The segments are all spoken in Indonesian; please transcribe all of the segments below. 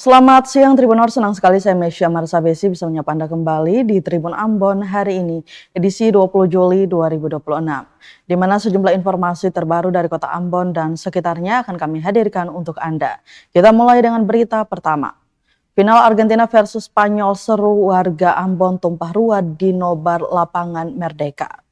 Selamat siang Tribunor, senang sekali saya Mesya Marsabesi bisa menyapa Anda kembali di Tribun Ambon hari ini, edisi 20 Juli 2026, di mana sejumlah informasi terbaru dari kota Ambon dan sekitarnya akan kami hadirkan untuk Anda. Kita mulai dengan berita pertama. Final Argentina versus Spanyol seru, warga Ambon tumpah ruah di nobar lapangan Merdeka.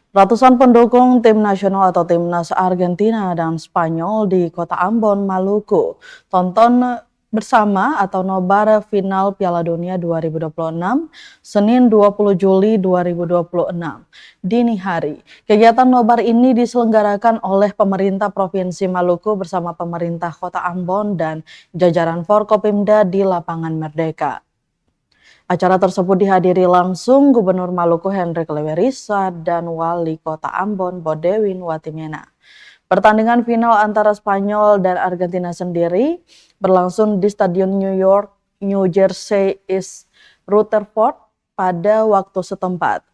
Ratusan pendukung tim nasional atau timnas Argentina dan Spanyol di kota Ambon, Maluku tonton bersama atau nobar final Piala Dunia 2026 Senin 20 Juli 2026 dini hari. Kegiatan nobar ini diselenggarakan oleh pemerintah Provinsi Maluku bersama pemerintah kota Ambon dan jajaran Forkopimda di lapangan Merdeka. Acara tersebut dihadiri langsung Gubernur Maluku Hendrik Lewerisa dan Wali Kota Ambon Bodewin Watimena. Pertandingan final antara Spanyol dan Argentina sendiri berlangsung di Stadion New Jersey East Rutherford pada waktu setempat.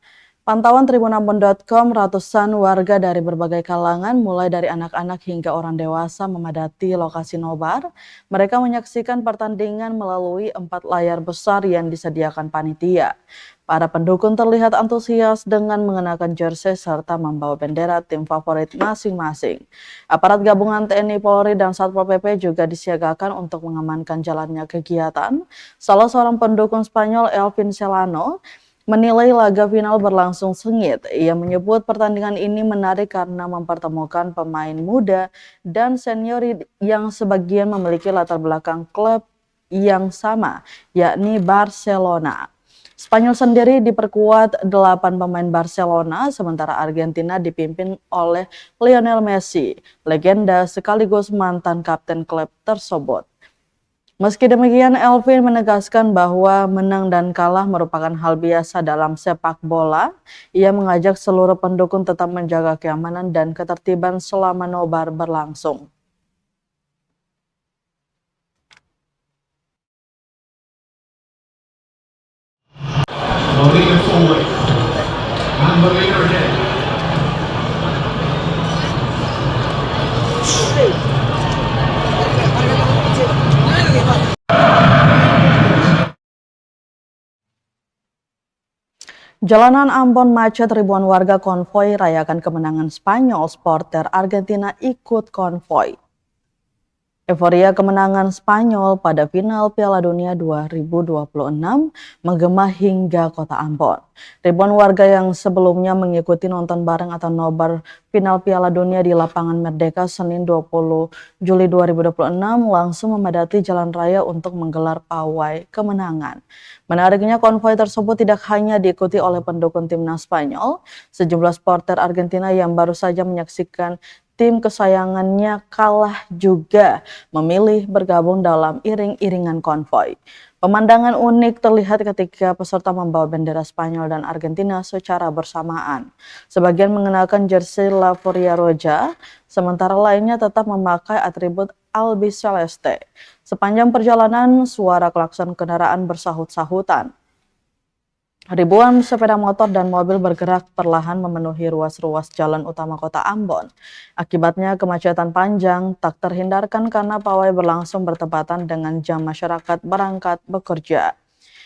Pantauan tribunambon.com, ratusan warga dari berbagai kalangan mulai dari anak-anak hingga orang dewasa memadati lokasi nobar. Mereka menyaksikan pertandingan melalui 4 layar besar yang disediakan panitia. Para pendukung terlihat antusias dengan mengenakan jersey serta membawa bendera tim favorit masing-masing. Aparat gabungan TNI, Polri, dan Satpol PP juga disiagakan untuk mengamankan jalannya kegiatan. Salah seorang pendukung Spanyol, Elvin Celano, menilai laga final berlangsung sengit. Ia menyebut pertandingan ini menarik karena mempertemukan pemain muda dan senior yang sebagian memiliki latar belakang klub yang sama, yakni Barcelona. Spanyol sendiri diperkuat 8 pemain Barcelona, sementara Argentina dipimpin oleh Lionel Messi, legenda sekaligus mantan kapten klub tersebut. Meski demikian, Elvin menegaskan bahwa menang dan kalah merupakan hal biasa dalam sepak bola. Ia mengajak seluruh pendukung tetap menjaga keamanan dan ketertiban selama nobar berlangsung. Jalanan Ambon macet, ribuan warga konvoi rayakan kemenangan Spanyol, supporter Argentina ikut konvoi. Euforia kemenangan Spanyol pada final Piala Dunia 2026 menggema hingga kota Ambon. Ribuan warga yang sebelumnya mengikuti nonton bareng atau nobar final Piala Dunia di lapangan Merdeka Senin 20 Juli 2026 langsung memadati jalan raya untuk menggelar pawai kemenangan. Menariknya, konvoi tersebut tidak hanya diikuti oleh pendukung timnas Spanyol, sejumlah supporter Argentina yang baru saja menyaksikan tim kesayangannya kalah juga memilih bergabung dalam iring-iringan konvoi. Pemandangan unik terlihat ketika peserta membawa bendera Spanyol dan Argentina secara bersamaan. Sebagian mengenakan jersey La Furia Roja, sementara lainnya tetap memakai atribut Albiceleste. Sepanjang perjalanan, suara klakson kendaraan bersahut-sahutan. Ribuan sepeda motor dan mobil bergerak perlahan memenuhi ruas-ruas jalan utama kota Ambon. Akibatnya kemacetan panjang tak terhindarkan karena pawai berlangsung bertepatan dengan jam masyarakat berangkat bekerja.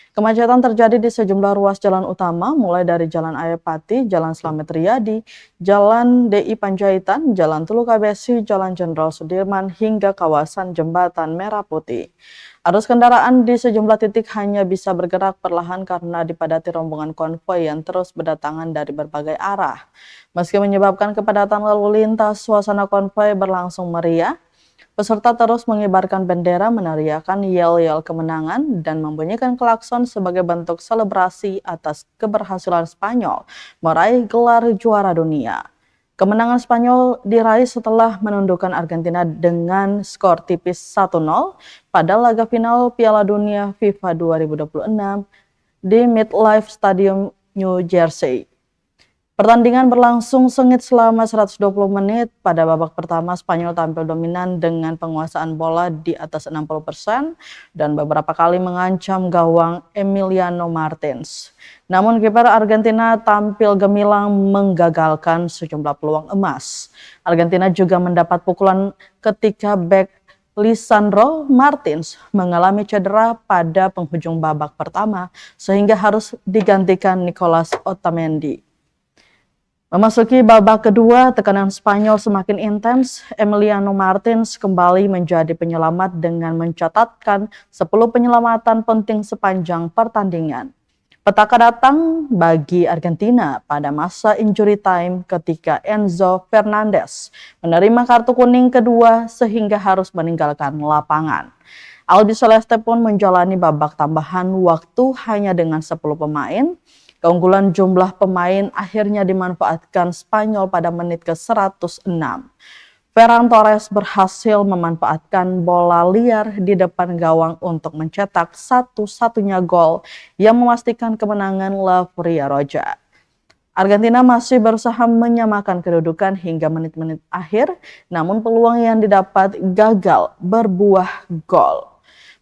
Kemacetan terjadi di sejumlah ruas jalan utama, mulai dari Jalan Ayapati, Jalan Slamet Riyadi, Jalan DI Panjaitan, Jalan Tulu Kabesi, Jalan Jenderal Sudirman, hingga kawasan Jembatan Merah Putih. Arus kendaraan di sejumlah titik hanya bisa bergerak perlahan karena dipadati rombongan konvoi yang terus berdatangan dari berbagai arah. Meski menyebabkan kepadatan lalu lintas, suasana konvoi berlangsung meriah. Peserta terus mengibarkan bendera, meneriakan yel-yel kemenangan, dan membunyikan klakson sebagai bentuk selebrasi atas keberhasilan Spanyol meraih gelar juara dunia. Kemenangan Spanyol diraih setelah menundukkan Argentina dengan skor tipis 1-0 pada laga final Piala Dunia FIFA 2026 di MetLife Stadium, New Jersey. Pertandingan berlangsung sengit selama 120 menit. Pada babak pertama, Spanyol tampil dominan dengan penguasaan bola di atas 60% dan beberapa kali mengancam gawang Emiliano Martins. Namun kiper Argentina tampil gemilang menggagalkan sejumlah peluang emas. Argentina juga mendapat pukulan ketika bek Lisandro Martins mengalami cedera pada penghujung babak pertama sehingga harus digantikan Nicolas Otamendi. Memasuki babak kedua, tekanan Spanyol semakin intens. Emiliano Martins kembali menjadi penyelamat dengan mencatatkan 10 penyelamatan penting sepanjang pertandingan. Petaka datang bagi Argentina pada masa injury time ketika Enzo Fernandez menerima kartu kuning kedua sehingga harus meninggalkan lapangan. Albi Celeste pun menjalani babak tambahan waktu hanya dengan 10 pemain. Keunggulan jumlah pemain akhirnya dimanfaatkan Spanyol pada menit ke-106. Ferran Torres berhasil memanfaatkan bola liar di depan gawang untuk mencetak satu-satunya gol yang memastikan kemenangan La Furia Roja. Argentina masih berusaha menyamakan kedudukan hingga menit-menit akhir, namun peluang yang didapat gagal berbuah gol.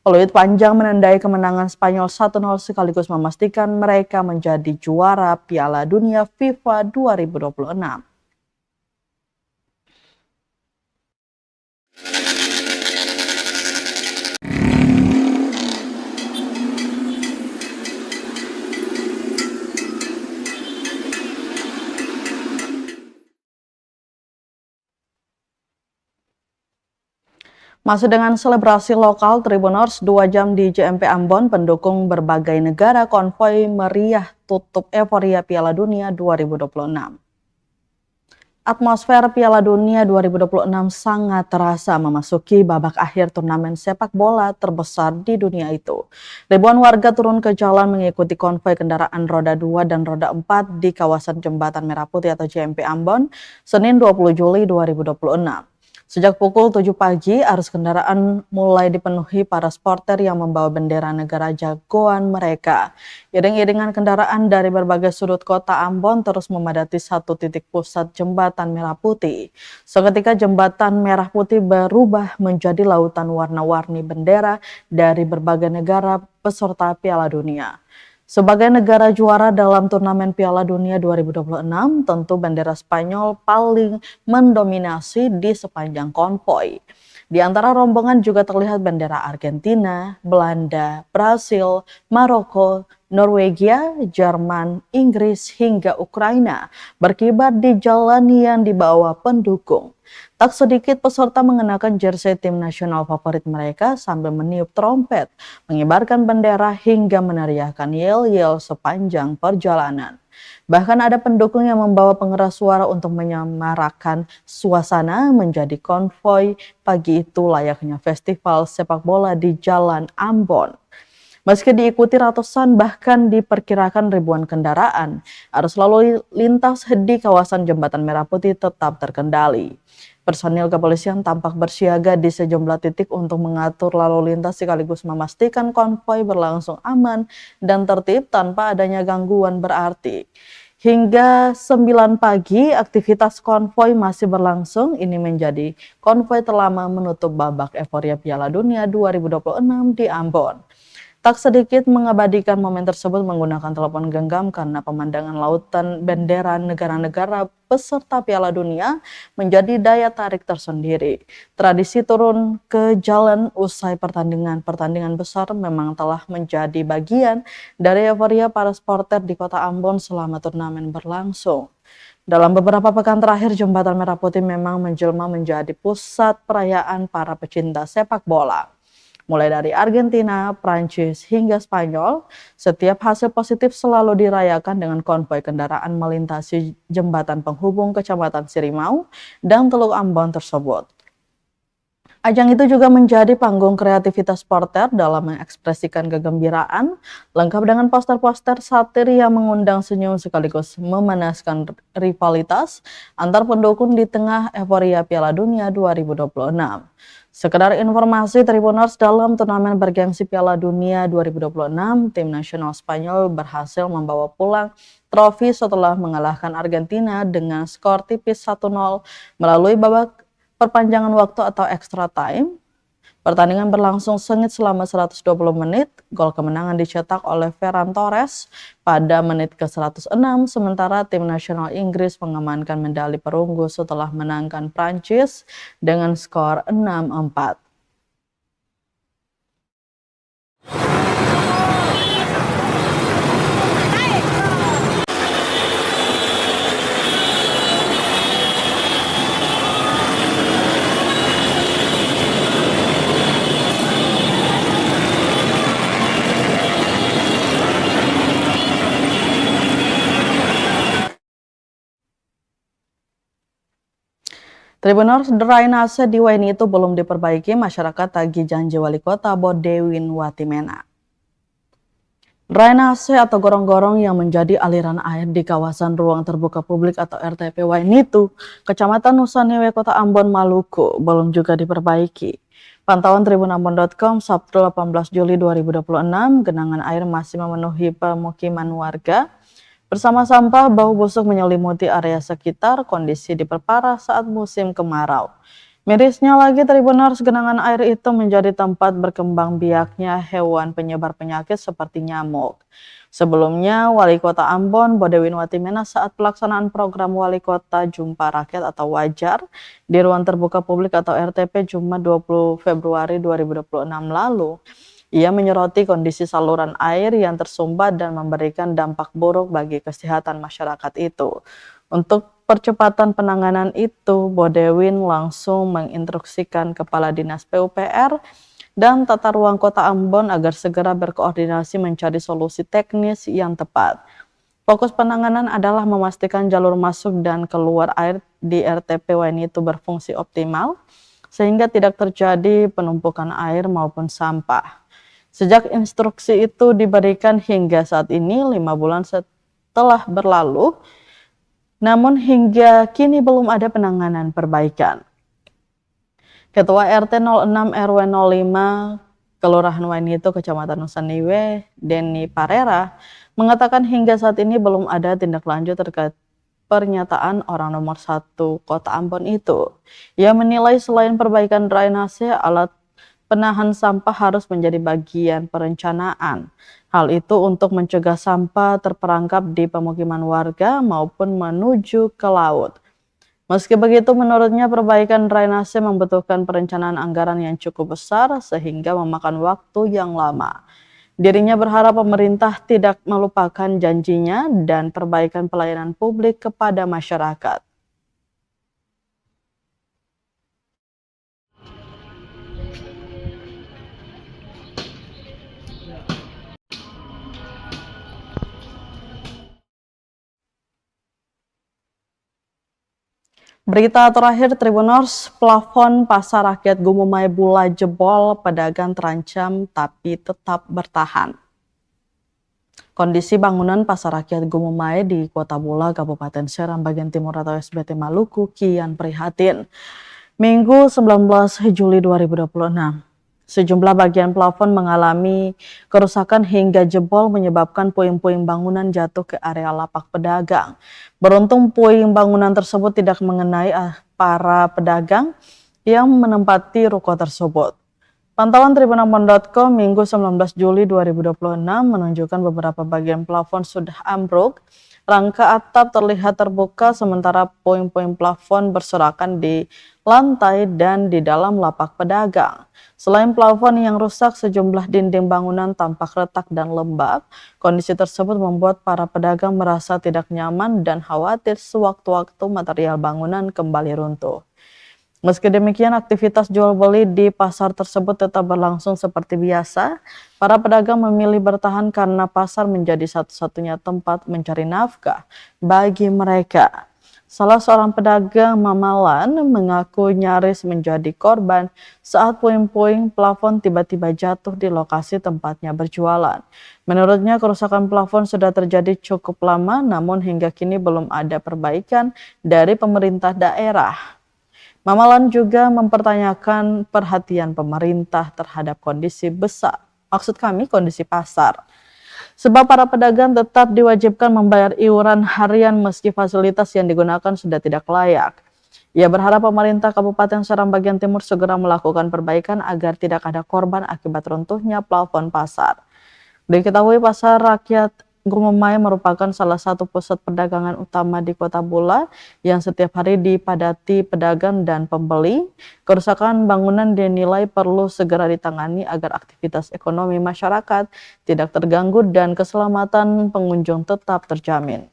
Peluit panjang menandai kemenangan Spanyol 1-0 sekaligus memastikan mereka menjadi juara Piala Dunia FIFA 2026. Masih dengan selebrasi lokal Tribuners 2 jam di JMP Ambon, pendukung berbagai negara konvoi meriah tutup euforia Piala Dunia 2026. Atmosfer Piala Dunia 2026 sangat terasa memasuki babak akhir turnamen sepak bola terbesar di dunia itu. Ribuan warga turun ke jalan mengikuti konvoi kendaraan roda 2 dan roda 4 di kawasan Jembatan Merah Putih atau JMP Ambon, Senin 20 Juli 2026. Sejak pukul 7 pagi, arus kendaraan mulai dipenuhi para supporter yang membawa bendera negara jagoan mereka. Iring-iringan kendaraan dari berbagai sudut kota Ambon terus memadati satu titik pusat Jembatan Merah Putih. Seketika Jembatan Merah Putih berubah menjadi lautan warna-warni bendera dari berbagai negara peserta Piala Dunia. Sebagai negara juara dalam turnamen Piala Dunia 2026, tentu bendera Spanyol paling mendominasi di sepanjang konvoi. Di antara rombongan juga terlihat bendera Argentina, Belanda, Brasil, Maroko, Norwegia, Jerman, Inggris, hingga Ukraina berkibar di jalan yang dibawa pendukung. Tak sedikit peserta mengenakan jersey tim nasional favorit mereka sambil meniup trompet, mengibarkan bendera hingga meneriakkan yel-yel sepanjang perjalanan. Bahkan ada pendukung yang membawa pengeras suara untuk menyemarakan suasana menjadi konvoi pagi itu layaknya festival sepak bola di Jalan Ambon. Meski diikuti ratusan bahkan diperkirakan ribuan kendaraan, arus lalu lintas di kawasan Jembatan Merah Putih tetap terkendali. Personil kepolisian tampak bersiaga di sejumlah titik untuk mengatur lalu lintas sekaligus memastikan konvoi berlangsung aman dan tertib tanpa adanya gangguan berarti. Hingga 9 pagi, aktivitas konvoi masih berlangsung. Ini menjadi konvoi terlama menutup babak euforia Piala Dunia 2026 di Ambon. Tak sedikit mengabadikan momen tersebut menggunakan telepon genggam karena pemandangan lautan bendera negara-negara peserta Piala Dunia menjadi daya tarik tersendiri. Tradisi turun ke jalan usai pertandingan besar memang telah menjadi bagian dari euforia para supporter di kota Ambon selama turnamen berlangsung. Dalam beberapa pekan terakhir, Jembatan Merah Putih memang menjelma menjadi pusat perayaan para pecinta sepak bola. Mulai dari Argentina, Prancis, hingga Spanyol, setiap hasil positif selalu dirayakan dengan konvoi kendaraan melintasi jembatan penghubung Kecamatan Sirimau dan Teluk Ambon tersebut. Ajang itu juga menjadi panggung kreativitas supporter dalam mengekspresikan kegembiraan, lengkap dengan poster-poster satir yang mengundang senyum sekaligus memanaskan rivalitas antar pendukung di tengah euforia Piala Dunia 2026. Sekedar informasi, Tribuners, dalam turnamen bergengsi Piala Dunia 2026, tim nasional Spanyol berhasil membawa pulang trofi setelah mengalahkan Argentina dengan skor tipis 1-0 melalui babak perpanjangan waktu atau extra time. Pertandingan berlangsung sengit selama 120 menit. Gol kemenangan dicetak oleh Ferran Torres pada menit ke-106, sementara tim nasional Inggris mengamankan medali perunggu setelah menangkan Prancis dengan skor 6-4. Tribuners, drainase di Waini itu belum diperbaiki, masyarakat tagih janji Wali Kota Bodewin Watimena. Drainase atau gorong-gorong yang menjadi aliran air di kawasan ruang terbuka publik atau RTP Wainitu, Kecamatan Nusanewe, Kota Ambon, Maluku, belum juga diperbaiki. Pantauan tribunambon.com Sabtu 18 Juli 2026, genangan air masih memenuhi pemukiman warga. Bersama sampah, bau busuk menyelimuti area sekitar, kondisi diperparah saat musim kemarau. Mirisnya lagi, Tribuners, genangan air itu menjadi tempat berkembang biaknya hewan penyebar penyakit seperti nyamuk. Sebelumnya, Wali Kota Ambon, Bodewin Watimena saat pelaksanaan program Wali Kota Jumpa Rakyat atau Wajar di ruang terbuka publik atau RTP Jumat 20 Februari 2026 lalu, ia menyoroti kondisi saluran air yang tersumbat dan memberikan dampak buruk bagi kesehatan masyarakat itu. Untuk percepatan penanganan itu, Bodewin langsung menginstruksikan Kepala Dinas PUPR dan Tata Ruang Kota Ambon agar segera berkoordinasi mencari solusi teknis yang tepat. Fokus penanganan adalah memastikan jalur masuk dan keluar air di RTP Waini itu berfungsi optimal, sehingga tidak terjadi penumpukan air maupun sampah. Sejak instruksi itu diberikan hingga saat ini 5 bulan setelah berlalu, namun hingga kini belum ada penanganan perbaikan. Ketua RT 06 RW 05 Kelurahan Wainito Kecamatan Nusanewe, Denny Parera, mengatakan hingga saat ini belum ada tindak lanjut terkait pernyataan orang nomor 1 Kota Ambon itu. Ia menilai selain perbaikan drainase, alat penahan sampah harus menjadi bagian perencanaan. Hal itu untuk mencegah sampah terperangkap di pemukiman warga maupun menuju ke laut. Meski begitu, menurutnya perbaikan drainase membutuhkan perencanaan anggaran yang cukup besar sehingga memakan waktu yang lama. Dirinya berharap pemerintah tidak melupakan janjinya dan perbaikan pelayanan publik kepada masyarakat. Berita terakhir, Tribuners, plafon Pasar Rakyat Gumumai Bula jebol, pedagang terancam tapi tetap bertahan. Kondisi bangunan Pasar Rakyat Gumumai di Kota Bula, Kabupaten Seram bagian timur atau SBT Maluku kian prihatin. Minggu 19 Juli 2026. Sejumlah bagian plafon mengalami kerusakan hingga jebol menyebabkan puing-puing bangunan jatuh ke area lapak pedagang. Beruntung puing bangunan tersebut tidak mengenai para pedagang yang menempati ruko tersebut. Pantauan tribunambon.com Minggu 19 Juli 2026 menunjukkan beberapa bagian plafon sudah ambruk. Rangka atap terlihat terbuka sementara puing-puing plafon berserakan di lantai dan di dalam lapak pedagang. Selain plafon yang rusak, sejumlah dinding bangunan tampak retak dan lembab. Kondisi tersebut membuat para pedagang merasa tidak nyaman dan khawatir sewaktu-waktu material bangunan kembali runtuh. Meski demikian, aktivitas jual beli di pasar tersebut tetap berlangsung seperti biasa. Para pedagang memilih bertahan karena pasar menjadi satu-satunya tempat mencari nafkah bagi mereka. Salah seorang pedagang Mamalan mengaku nyaris menjadi korban saat puing-puing plafon tiba-tiba jatuh di lokasi tempatnya berjualan. Menurutnya, kerusakan plafon sudah terjadi cukup lama, namun hingga kini belum ada perbaikan dari pemerintah daerah. Mamalan juga mempertanyakan perhatian pemerintah terhadap kondisi kondisi pasar. Sebab para pedagang tetap diwajibkan membayar iuran harian meski fasilitas yang digunakan sudah tidak layak. Ia berharap pemerintah Kabupaten Seram bagian timur segera melakukan perbaikan agar tidak ada korban akibat runtuhnya plafon pasar. Diketahui Pasar Rakyat Gumumai merupakan salah satu pusat perdagangan utama di Kota Bula yang setiap hari dipadati pedagang dan pembeli. Kerusakan bangunan dinilai perlu segera ditangani agar aktivitas ekonomi masyarakat tidak terganggu dan keselamatan pengunjung tetap terjamin.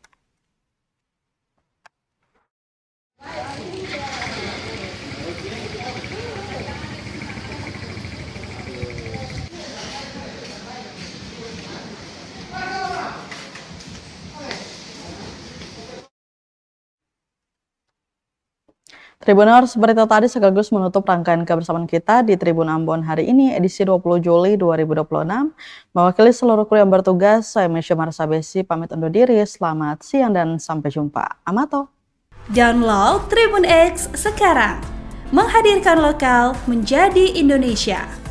Tribuners, berita tadi sekaligus menutup rangkaian kebersamaan kita di Tribun Ambon hari ini, edisi 20 Juli 2026. Mewakili seluruh kru yang bertugas, saya Mesya Marsabesi pamit undur diri. Selamat siang dan sampai jumpa. Amato. Download Tribun X sekarang. Menghadirkan lokal menjadi Indonesia.